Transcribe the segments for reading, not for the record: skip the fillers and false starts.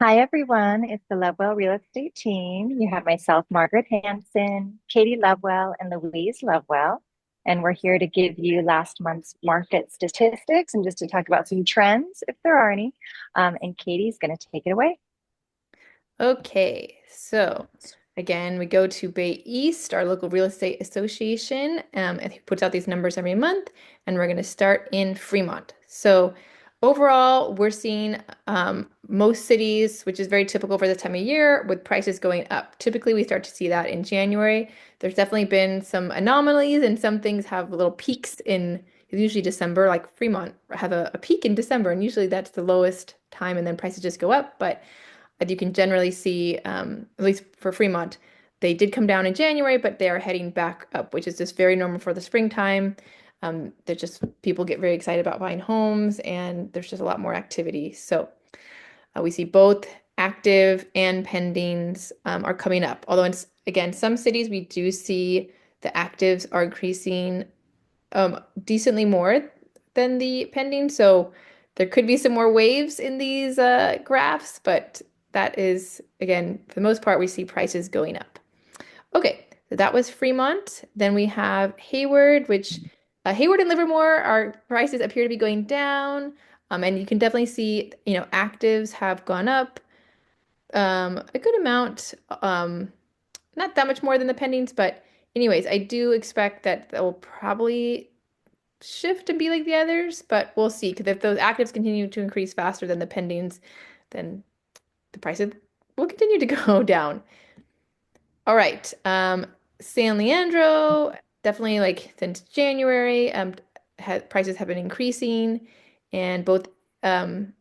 Hi, everyone. It's the Lovewell Real Estate team. You have myself, Margaret Hanson, Katie Lovewell, and Louise Lovewell. And we're here to give you last month's market statistics and just to talk about some trends, if there are any. And Katie's going to take it away. Okay, so again, we go to Bay East, our local real estate association, and it puts out these numbers every month, and we're going to start in Fremont. So overall, we're seeing most cities, which is very typical for this time of year, with prices going up. Typically, we start to see that in January. There's definitely been some anomalies, and some things have little peaks in usually December, like Fremont have a peak in December, and usually that's the lowest time, and then prices just go up. But as you can generally see, at least for Fremont, they did come down in January, but they are heading back up, which is just very normal for the springtime. They're just people get very excited about buying homes, and there's just a lot more activity. So we see both active and pendings are coming up. Although again, some cities we do see the actives are increasing decently more than the pending. So there could be some more waves in these graphs, but that is, again, for the most part, we see prices going up. Okay, so that was Fremont. Then we have Hayward, which Hayward and Livermore, our prices appear to be going down. And you can definitely see, actives have gone up a good amount. Not that much more than the pendings, but anyways, I do expect that will probably shift to be like the others, but we'll see. Because if those actives continue to increase faster than the pendings, then the prices will continue to go down. All right. San Leandro, definitely like since January, prices have been increasing, and both um,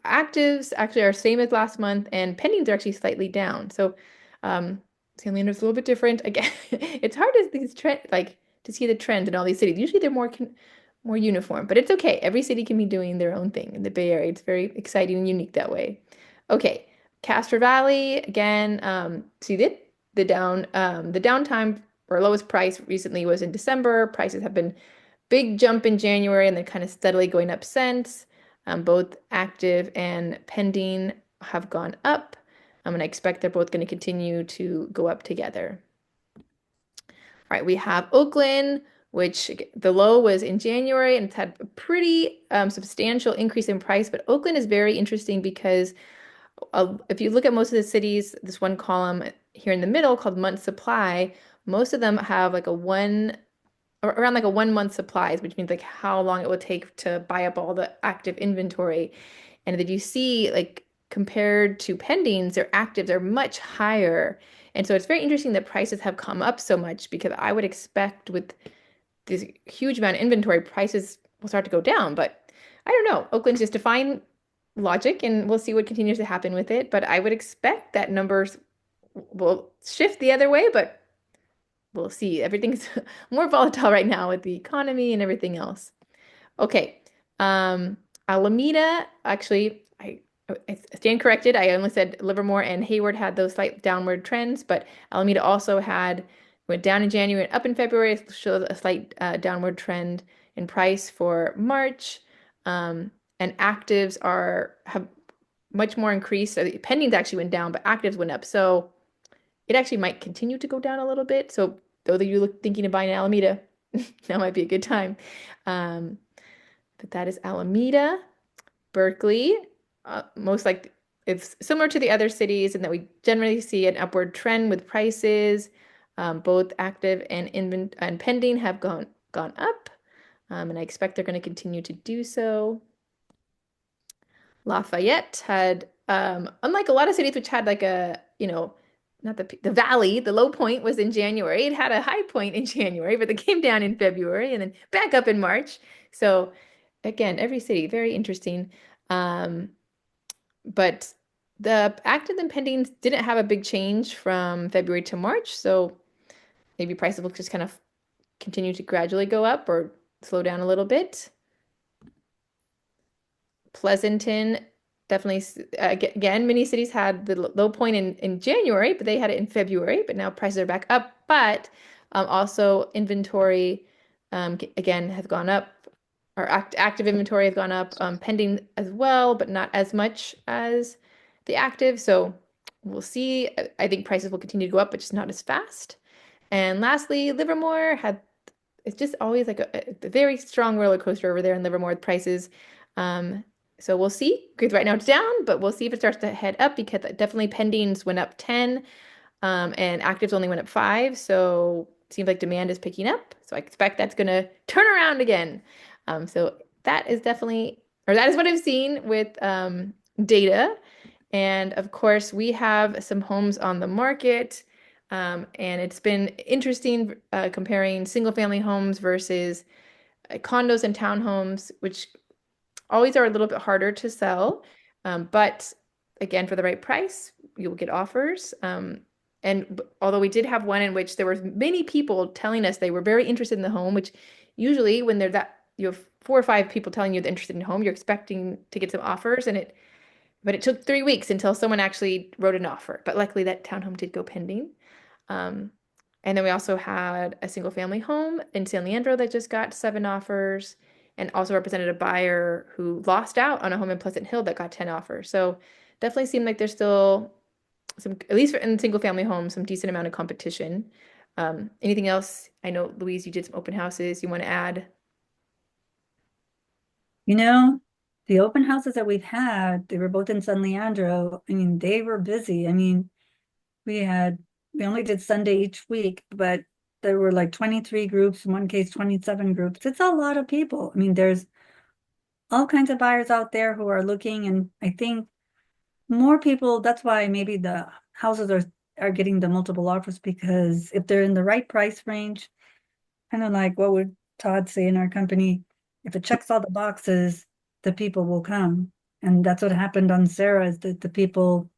actives actually are same as last month, and pendings are actually slightly down. So San Leandro's a little bit different. Again, it's hard to these trend like to see the trend in all these cities. Usually they're more uniform, but it's okay. Every city can be doing their own thing in the Bay Area. It's very exciting and unique that way. Okay, Castro Valley again. See the downtime or lowest price recently was in December. Prices have been big jump in January and then kind of steadily going up since. Both active and pending have gone up. And I expect they're both going to continue to go up together. All right, we have Oakland, which the low was in January and it's had a pretty substantial increase in price. But Oakland is very interesting because if you look at most of the cities, this one column here in the middle called month supply, most of them have like a one around like a 1 month supplies, which means like how long it will take to buy up all the active inventory. And if you see like compared to pendings, their actives are much higher. And so it's very interesting that prices have come up so much because I would expect with this huge amount of inventory, prices will start to go down. But I don't know. Oakland's just defying logic and we'll see what continues to happen with it. But I would expect that numbers will shift the other way, but we'll see. Everything's more volatile right now with the economy and everything else. Okay. Um, Alameda, actually, I stand corrected. I only said Livermore and Hayward had those slight downward trends, but Alameda also went down in January and up in February, showed a slight downward trend in price for March. And actives have much more increased. So the pendings actually went down, but actives went up. So it actually might continue to go down a little bit. So those of you thinking of buying Alameda, that might be a good time. Um, but that is Alameda. Berkeley, most like it's similar to the other cities in that we generally see an upward trend with prices. Both active and pending have gone up, and I expect they're going to continue to do so. Lafayette had, unlike a lot of cities which had like not the valley, the low point was in January. It had a high point in January, but it came down in February and then back up in March. So again, every city, very interesting. Um, but the active and pendings didn't have a big change from February to March. So maybe prices will just kind of continue to gradually go up or slow down a little bit. Pleasanton, definitely, again, many cities had the low point in January, but they had it in February, but now prices are back up. But also inventory, again, has gone up our active inventory has gone up, pending as well, but not as much as the active. So we'll see. I think prices will continue to go up, but just not as fast. And lastly, Livermore had it's just always like a very strong roller coaster over there in Livermore with prices. Um, so we'll see. Because right now it's down, but we'll see if it starts to head up because definitely pendings went up 10, and actives only went up 5. So it seems like demand is picking up. So I expect that's going to turn around again. So that is definitely, or that is what I've seen with data. And of course, we have some homes on the market. And it's been interesting comparing single family homes versus condos and townhomes, which always are a little bit harder to sell. But again, for the right price, you'll get offers. And although we did have one in which there were many people telling us they were very interested in the home, which usually when they're that you have 4 or 5 people telling you they're interested in a home, you're expecting to get some offers, but it took 3 weeks until someone actually wrote an offer. But luckily, that townhome did go pending. Um, and then we also had a single family home in San Leandro that just got 7 offers, and also represented a buyer who lost out on a home in Pleasant Hill that got 10 offers. So definitely seemed like there's still some, at least in single family homes, some decent amount of competition. Anything else? I know, Louise, you did some open houses you want to add? You know, the open houses that we've had, they were both in San Leandro. I mean, they were busy. I mean, we had, we only did Sunday each week, but there were like 23 groups, in one case, 27 groups. It's a lot of people. I mean, there's all kinds of buyers out there who are looking, and I think more people, that's why maybe the houses are getting the multiple offers because if they're in the right price range, kind of like what would Todd say in our company, if it checks all the boxes, the people will come. And that's what happened on Sarah is that the people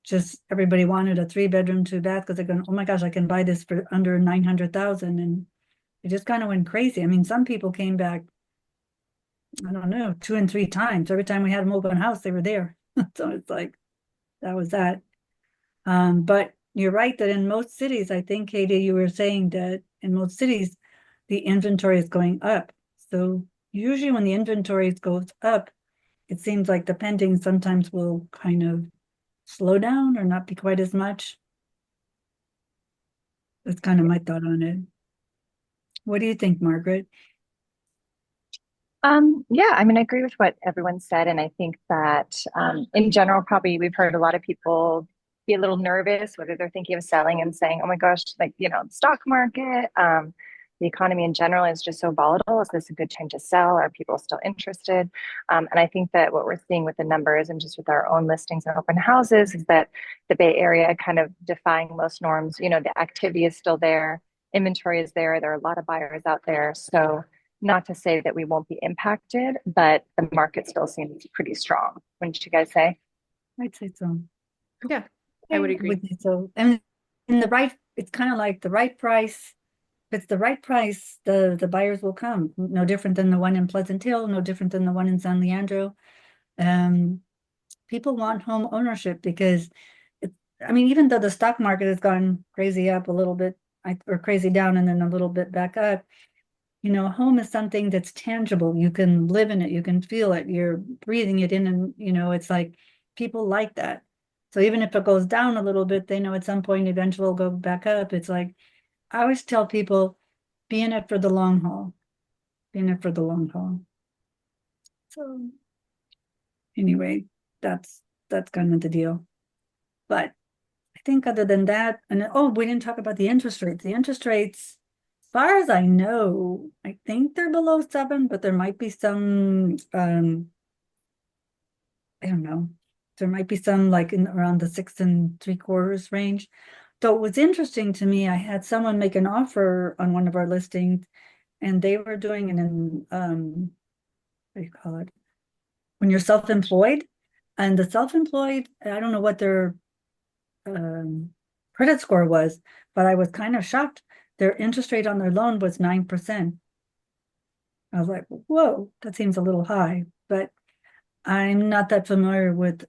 just everybody wanted a 3 bedroom, 2 bath because they're going, oh my gosh, I can buy this for under 900,000. And it just kind of went crazy. I mean, some people came back, I don't know, 2 and 3 times. Every time we had an open house, they were there. So it's like that was that. But you're right that in most cities, I think, Katie, you were saying that in most cities, the inventory is going up. So usually when the inventory goes up, it seems like the pending sometimes will kind of slow down or not be quite as much. That's kind of my thought on it. What do you think, Margaret? Yeah, I mean, I agree with what everyone said, and I think that in general, probably we've heard a lot of people be a little nervous whether they're thinking of selling and saying, "Oh my gosh, like the stock market, the economy in general is just so volatile. Is this a good time to sell? Are people still interested?" And I think that what we're seeing with the numbers and just with our own listings and open houses is that the Bay Area kind of defying most norms. The activity is still there, inventory is there. There are a lot of buyers out there, so not to say that we won't be impacted, but the market still seems pretty strong. Wouldn't you guys say? I'd say so. Yeah, I would Okay, agree. so, and in the right, it's kind of like the right price. If it's the right price, the buyers will come. No different than the one in Pleasant Hill, no different than the one in San Leandro. Um, People want home ownership because it, I mean, even though the stock market has gone crazy up a little bit, or crazy down and then a little bit back up, home is something that's tangible. You can live in it, you can feel it, you're breathing it in, and it's like people like that. So even if it goes down a little bit, they know at some point eventually it'll go back up. It's like I always tell people, be in it for the long haul. Be in it for the long haul. So anyway, that's kind of the deal. But I think other than that, and oh, we didn't talk about the interest rates. The interest rates, as far as I know, I think they're below 7, but there might be some, I don't know, there might be some like in around the 6 3/4 range. So it was interesting to me. I had someone make an offer on one of our listings, and they were doing what do you call it? When you're self-employed, and the self-employed, I don't know what their um, credit score was, but I was kind of shocked. Their interest rate on their loan was 9%. I was like, whoa, that seems a little high, but I'm not that familiar with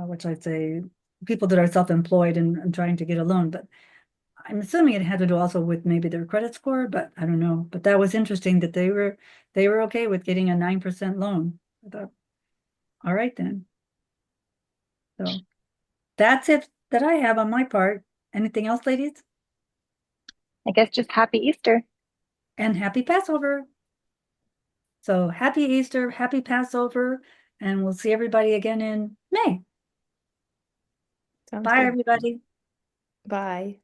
which I'd say people that are self-employed and trying to get a loan, but I'm assuming it had to do also with maybe their credit score, but I don't know. But that was interesting that they were okay with getting a 9% loan. I thought, all right then. So that's it that I have on my part. Anything else, ladies? I guess just happy Easter. And happy Passover. So happy Easter, happy Passover, and we'll see everybody again in May. Sounds Bye, good. everybody. Bye.